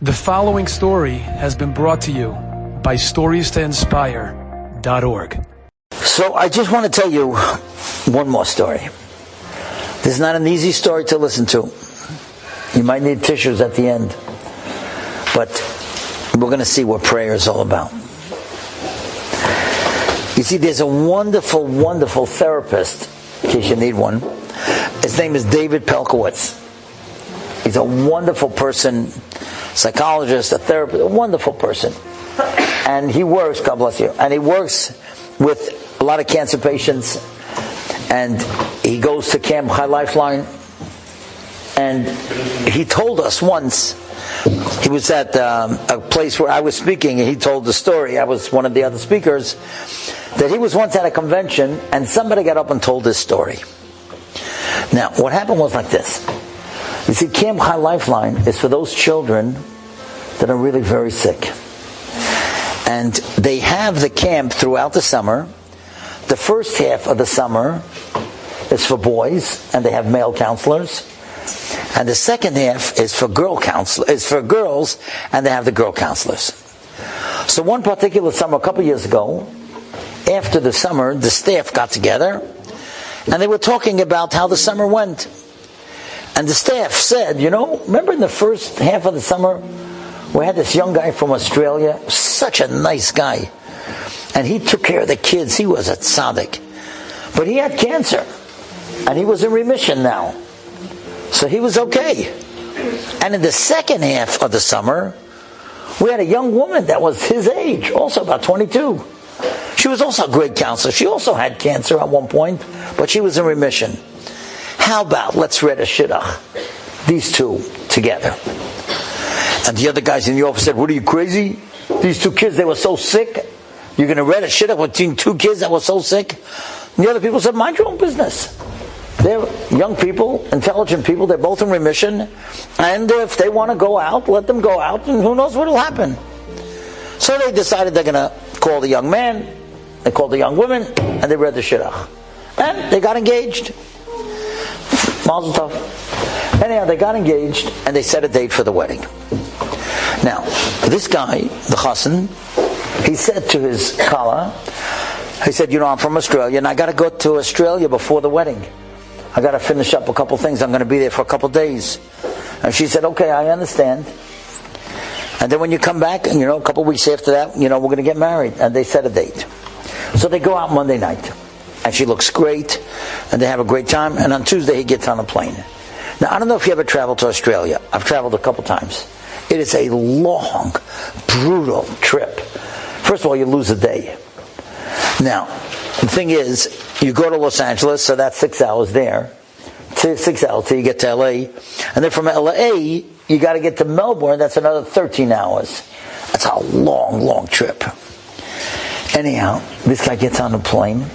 The following story has been brought to you by StoriesToInspire.org. So I just want to tell you one more story. This is not an easy story to listen to. You might need tissues at the end. But we're going to see what prayer is all about. You see, there's a wonderful, wonderful therapist, in case you need one. His name is David Pelkowitz. He's a wonderful person, psychologist, a therapist, a wonderful person. And he works, God bless you, and he works with a lot of cancer patients. And he goes to Camp High Lifeline. And he told us once, he was at a place where I was speaking, and he told the story, I was one of the other speakers, that he was once at a convention, and somebody got up and told this story. Now, what happened was like this. You see, Camp High Lifeline is for those children that are really very sick. And they have the camp throughout the summer. The first half of the summer is for boys, and they have male counselors. And the second half is for girls, and they have the girl counselors. So one particular summer, a couple years ago, after the summer, the staff got together, and they were talking about how the summer went. And the staff said, remember in the first half of the summer, we had this young guy from Australia, such a nice guy. And he took care of the kids. He was a tzaddik. But he had cancer. And he was in remission now. So he was okay. And in the second half of the summer, we had a young woman that was his age, also about 22. She was also a great counselor. She also had cancer at one point, but she was in remission. How about let's read a shidduch, these two together? And the other guys in the office said, what are you, crazy? These two kids, they were so sick. You're going to read a shidduch between two kids that were so sick? And the other people said, mind your own business. They're young people, intelligent people, they're both in remission. And if they want to go out, let them go out, and who knows what will happen. So they decided they're going to call the young man, they called the young woman, and they read the shidduch. And they got engaged. Mazel tov. Anyhow, they got engaged, and they set a date for the wedding. Now, this guy, the chassan, he said to his kala, he said, I'm from Australia, and I got to go to Australia before the wedding. I got to finish up a couple things. I'm going to be there for a couple days. And she said, okay, I understand. And then when you come back, and a couple weeks after that, we're going to get married. And they set a date. So they go out Monday night. And she looks great, and they have a great time, and on Tuesday he gets on a plane. Now, I don't know if you ever traveled to Australia. I've traveled a couple times. It is a long, brutal trip. First of all, you lose a day. Now, the thing is, you go to Los Angeles, so that's 6 hours there. 6 hours till you get to LA. And then from LA, you got to get to Melbourne, that's another 13 hours. That's a long, long trip. Anyhow, this guy gets on the plane.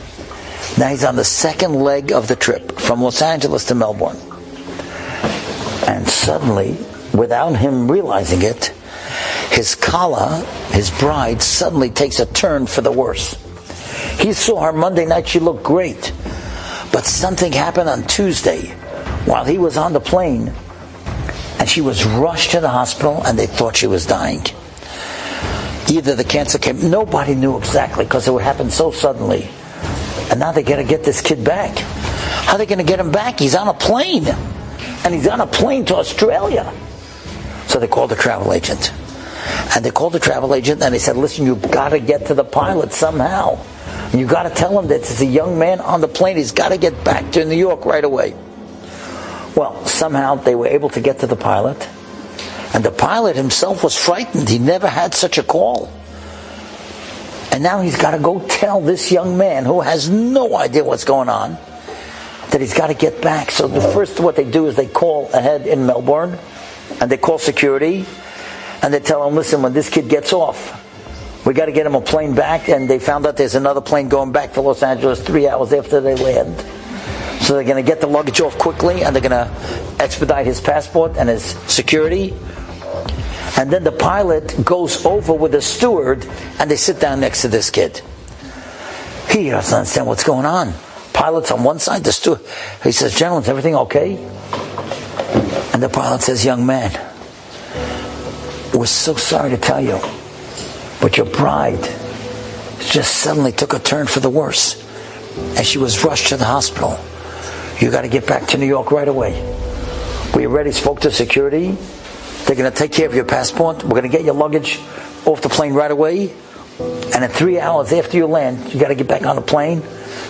Now he's on the second leg of the trip from Los Angeles to Melbourne. And suddenly, without him realizing it, his kala, his bride, suddenly takes a turn for the worse. He saw her Monday night, she looked great. But something happened on Tuesday while he was on the plane, and she was rushed to the hospital, and they thought she was dying. Either the cancer came, nobody knew exactly, because it would happen so suddenly. And now they got to get this kid back. How are they going to get him back? He's on a plane. And he's on a plane to Australia. So they called the travel agent. And they called the travel agent and they said, listen, you've got to get to the pilot somehow. You've got to tell him that there's a young man on the plane. He's got to get back to New York right away. Well, somehow they were able to get to the pilot. And the pilot himself was frightened. He never had such a call. And now he's got to go tell this young man who has no idea what's going on that he's got to get back. So the first what they do is they call ahead in Melbourne and they call security and they tell him, listen, when this kid gets off, we got to get him a plane back. And they found out there's another plane going back to Los Angeles 3 hours after they land. So they're going to get the luggage off quickly and they're going to expedite his passport and his security. And then the pilot goes over with the steward and they sit down next to this kid. He doesn't understand what's going on. Pilot's on one side, the steward. He says, gentlemen, is everything okay? And the pilot says, young man, we're so sorry to tell you, but your bride just suddenly took a turn for the worse, and she was rushed to the hospital. You got to get back to New York right away. We already spoke to security. They're going to take care of your passport. We're going to get your luggage off the plane right away. And in 3 hours after you land, you got to get back on the plane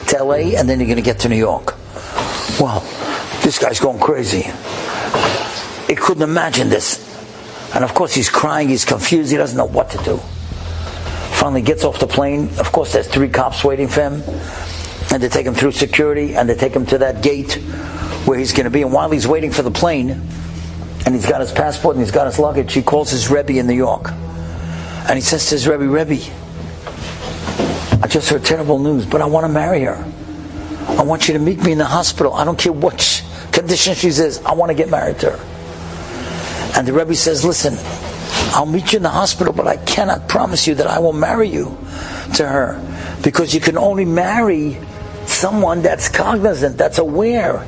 to LA, and then you're going to get to New York. Well, this guy's going crazy. He couldn't imagine this. And of course he's crying, he's confused, he doesn't know what to do. Finally gets off the plane. Of course there's 3 cops waiting for him. And they take him through security, and they take him to that gate where he's going to be. And while he's waiting for the plane, and he's got his passport and he's got his luggage, he calls his Rabbi in New York. And he says to his Rabbi, I just heard terrible news, but I want to marry her. I want you to meet me in the hospital. I don't care what condition she's in. I want to get married to her. And the Rebbe says, listen, I'll meet you in the hospital, but I cannot promise you that I will marry you to her, because you can only marry someone that's cognizant, that's aware.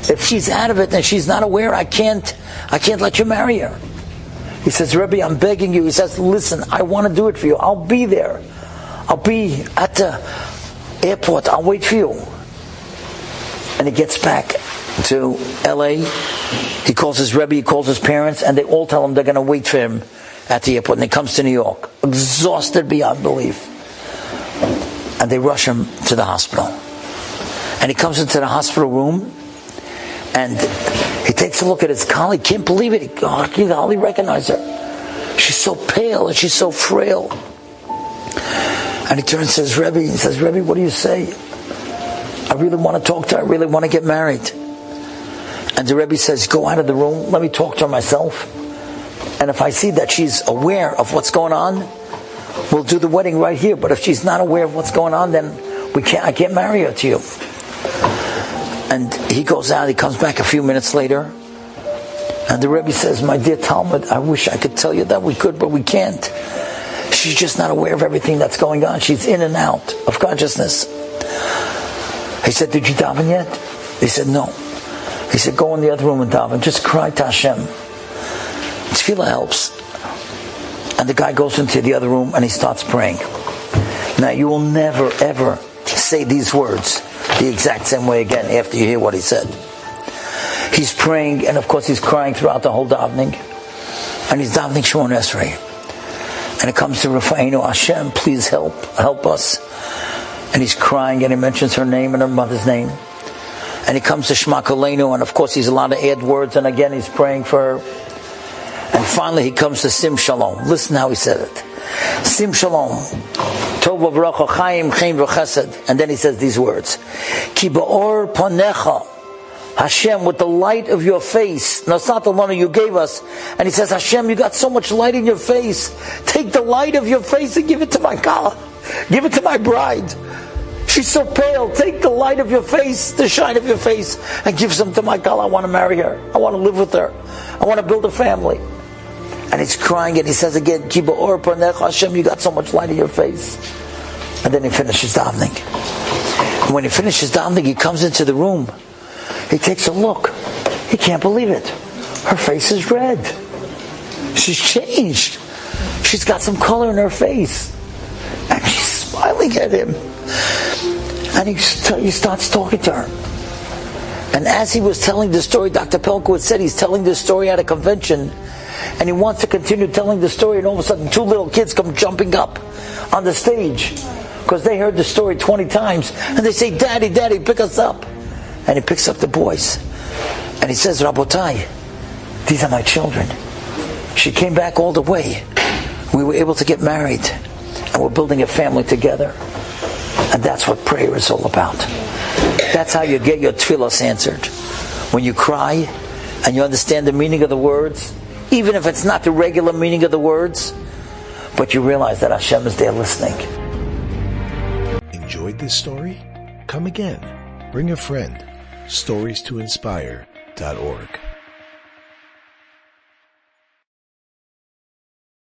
If she's out of it and she's not aware, I can't let you marry her. He says, Rebbe, I'm begging you. He says, listen, I want to do it for you. I'll be there. I'll be at the airport. I'll wait for you. And he gets back to LA. He calls his Rebbe, he calls his parents, and they all tell him they're going to wait for him at the airport. And he comes to New York, exhausted beyond belief. And they rush him to the hospital. And he comes into the hospital room, and he takes a look at his colleague. Can't believe it. He can hardly recognize her. She's so pale and she's so frail. And he turns to his Rebbe and says, Rebbe, what do you say? I really want to talk to her. I really want to get married. And the Rebbe says, go out of the room. Let me talk to her myself. And if I see that she's aware of what's going on, we'll do the wedding right here. But if she's not aware of what's going on, then I can't marry her to you. And he goes out. He comes back a few minutes later. And the Rebbe says, my dear Talmud, I wish I could tell you that we could, but we can't. She's just not aware of everything that's going on. She's in and out of consciousness. He said, did you daven yet? He said, no. He said, go in the other room and daven. Just cry to Hashem. Tefillah helps. And the guy goes into the other room and he starts praying. Now, you will never, ever say these words the exact same way again after you hear what he said. He's praying, and of course he's crying throughout the whole davening. And he's davening Shemona Esrei. And it comes to Rafa'inu, Hashem, please help us. And he's crying, and he mentions her name and her mother's name. And he comes to Shema Kolenu, and of course he's allowed to add words, and again he's praying for her. And finally he comes to Sim Shalom. Listen how he said it. Sim Shalom. Tov v'bracha chayim chaim v'chesed. And then he says these words. Ki ba'or panecha. Hashem, with the light of your face. Now it's not the one you gave us. And he says, Hashem, you got so much light in your face. Take the light of your face and give it to my kala. Give it to my bride. She's so pale. Take the light of your face, the shine of your face, and give some to my kala. I want to marry her. I want to live with her. I want to build a family. And he's crying, and he says again, Ki ba'or panecha, Hashem, you got so much light in your face. And then he finishes davening. And when he finishes davening, he comes into the room. He takes a look. He can't believe it. Her face is red. She's changed. She's got some color in her face. And she's smiling at him. And he starts talking to her. And as he was telling the story, Dr. Pelkowitz said he's telling this story at a convention. And he wants to continue telling the story. And all of a sudden, 2 little kids come jumping up on the stage. Because they heard the story 20 times. And they say, Daddy, Daddy, pick us up. And he picks up the boys. And he says, Rabotai, these are my children. She came back all the way. We were able to get married. And we're building a family together. And that's what prayer is all about. That's how you get your tefillos answered. When you cry and you understand the meaning of the words, even if it's not the regular meaning of the words, but you realize that Hashem is there listening. Enjoyed this story? Come again. Bring a friend. StoriesToInspire.org